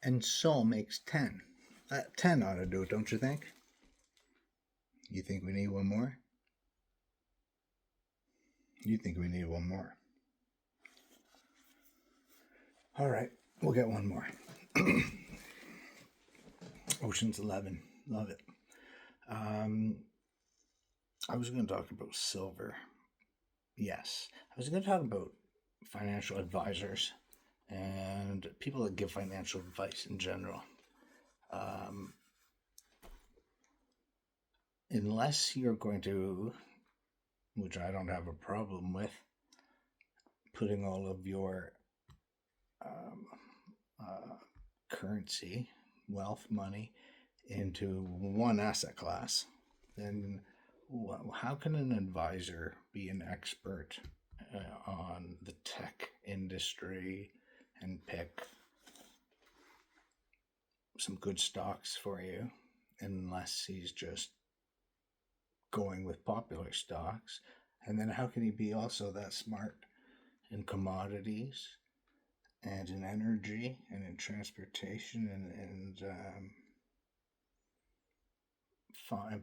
and Sol makes 10. 10 ought to do it, don't you think? You think we need one more? You think we need one more? All right, we'll get one more. Ocean's 11. Love it. I was going to talk about silver. Yes. I was going to talk about financial advisors and people that give financial advice in general. Unless you're going to, which I don't have a problem with, putting all of your um, currency, wealth, money into one asset class, then how can an advisor be an expert on the tech industry and pick some good stocks for you unless he's just going with popular stocks? And then how can he be also that smart in commodities and in energy and in transportation and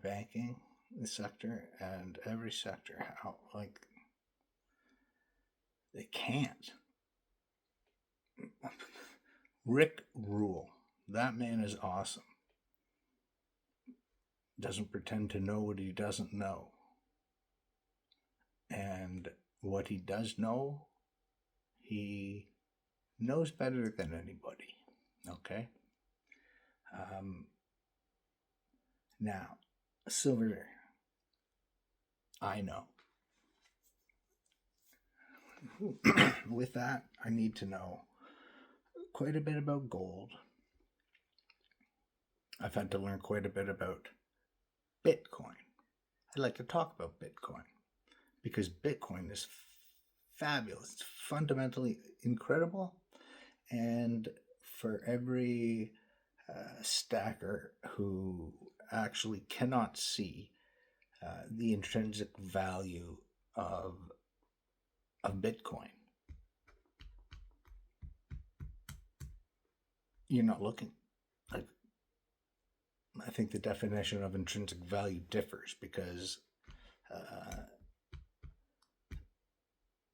banking the sector and every sector? How, like, they can't. Rick Rule, that man is awesome. Doesn't pretend to know what he doesn't know, and what he does know, he knows better than anybody. Okay. Now, silver, I know. With that, I need to know quite a bit about gold. I've had to learn quite a bit about Bitcoin. I'd like to talk about Bitcoin because Bitcoin is fabulous. It's fundamentally incredible. And for every stacker who actually cannot see the intrinsic value of Bitcoin, you're not looking. Like, I think the definition of intrinsic value differs because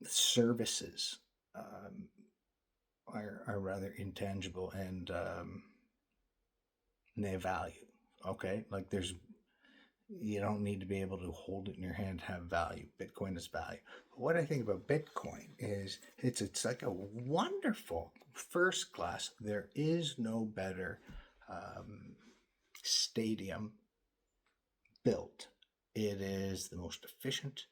services are rather intangible and they have value. Okay, like you don't need to be able to hold it in your hand to have value. Bitcoin is value. But what I think about Bitcoin is it's like a wonderful first class. There is no better stadium built. It is the most efficient.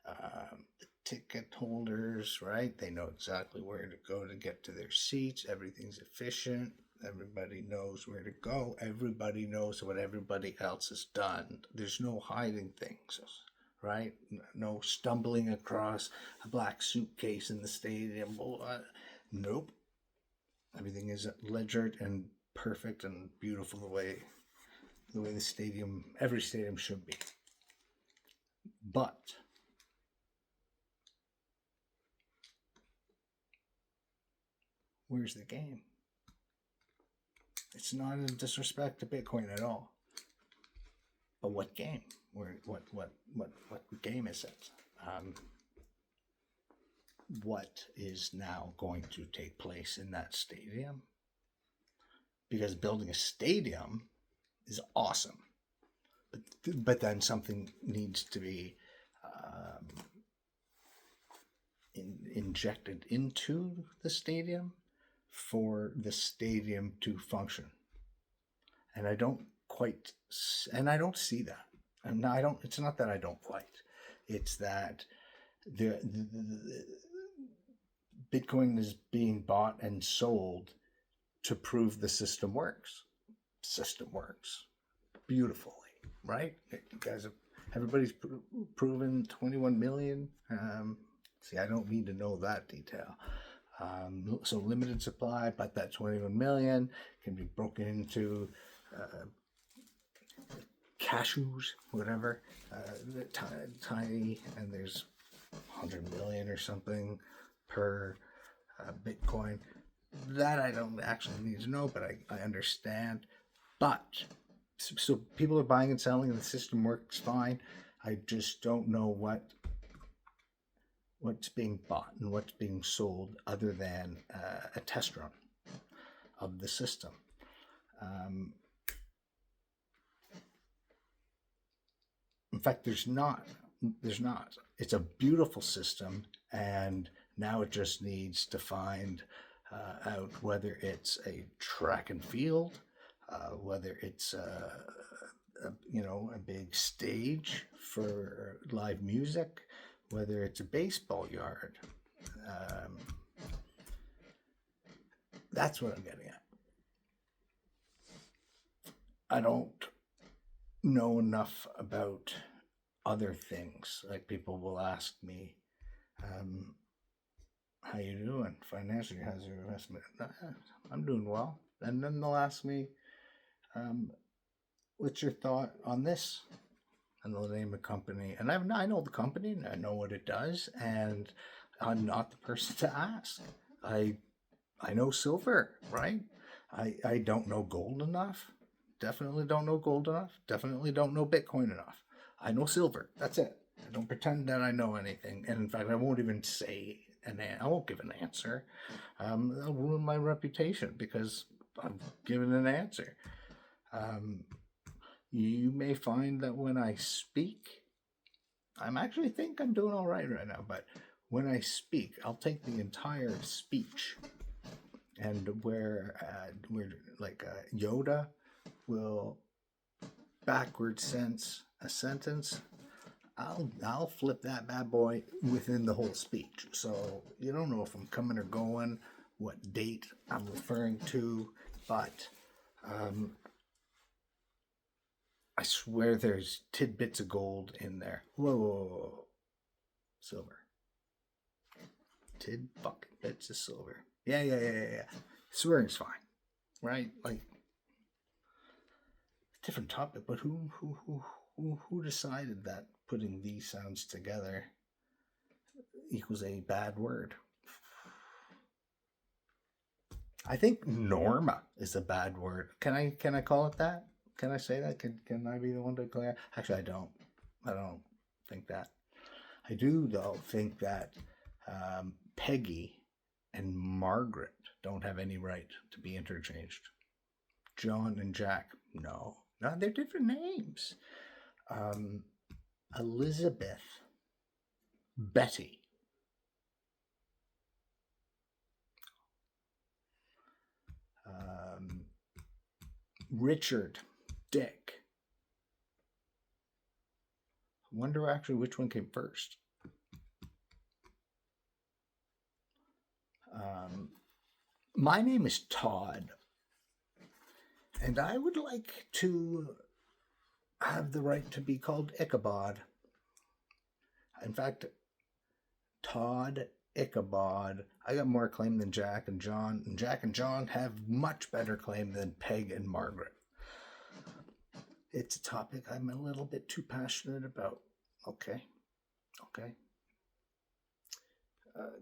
The ticket holders, right? They know exactly where to go to get to their seats. Everything's efficient. Everybody knows where to go. Everybody knows what everybody else has done. There's no hiding things, right? No stumbling across a black suitcase in the stadium. Nope. Everything is ledgered and perfect and beautiful the way every stadium should be. But where's the game? It's not a disrespect to Bitcoin at all. But what game? What game is it? What is now going to take place in that stadium? Because building a stadium is awesome, but then something needs to be injected into the stadium for the stadium to function. And I don't see that. And I don't. It's not that I don't quite. It's that the Bitcoin is being bought and sold to prove the system works. System works beautifully, right? You guys have, everybody's proven 21 million. See, I don't need to know that detail. So limited supply, but that 21 million can be broken into cashews, whatever, tiny, and there's 100 million or something per Bitcoin. That I don't actually need to know, but I understand. But so people are buying and selling, and the system works fine. I just don't know what's being bought and what's being sold other than a test run of the system. Um, in fact, there's not. There's not. It's a beautiful system, and now it just needs to find out whether it's a track and field, whether it's a big stage for live music, whether it's a baseball yard. Um, that's what I'm getting at. I don't know enough about other things. Like people will ask me, how you doing financially? How's your investment? I'm doing well. And then they'll ask me, um, what's your thought on this? And they'll name a company. And I know the company and I know what it does. And I'm not the person to ask. I know silver, right? I don't know gold enough. Definitely don't know gold enough. Definitely don't know Bitcoin enough. I know silver. That's it. I don't pretend that I know anything. And in fact, I won't even say I won't give an answer. That'll ruin my reputation because I'm giving an answer. You may find that when I speak, I'm actually think I'm doing all right now, but when I speak, I'll take the entire speech, and where like Yoda will backward sense a sentence, I'll flip that bad boy within the whole speech. So you don't know if I'm coming or going, what date I'm referring to, but I swear there's tidbits of gold in there. Whoa. Silver. Tid fucking bits of silver. Yeah. Swearing's fine, right? Like, different topic, but who decided that putting these sounds together equals a bad word? I think norma is a bad word. Can I call it that? Can I say that? Can I be the one to declare? Actually, I don't. I don't think that. I do though think that Peggy and Margaret don't have any right to be interchanged. John and Jack, no, they're different names. Elizabeth, Betty, Richard, Dick. I wonder actually which one came first. My name is Todd, and I would like to have the right to be called Ichabod. In fact, Todd, Ichabod, I got more claim than Jack and John, and Jack and John have much better claim than Peg and Margaret. It's a topic I'm a little bit too passionate about. Okay.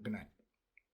Good night.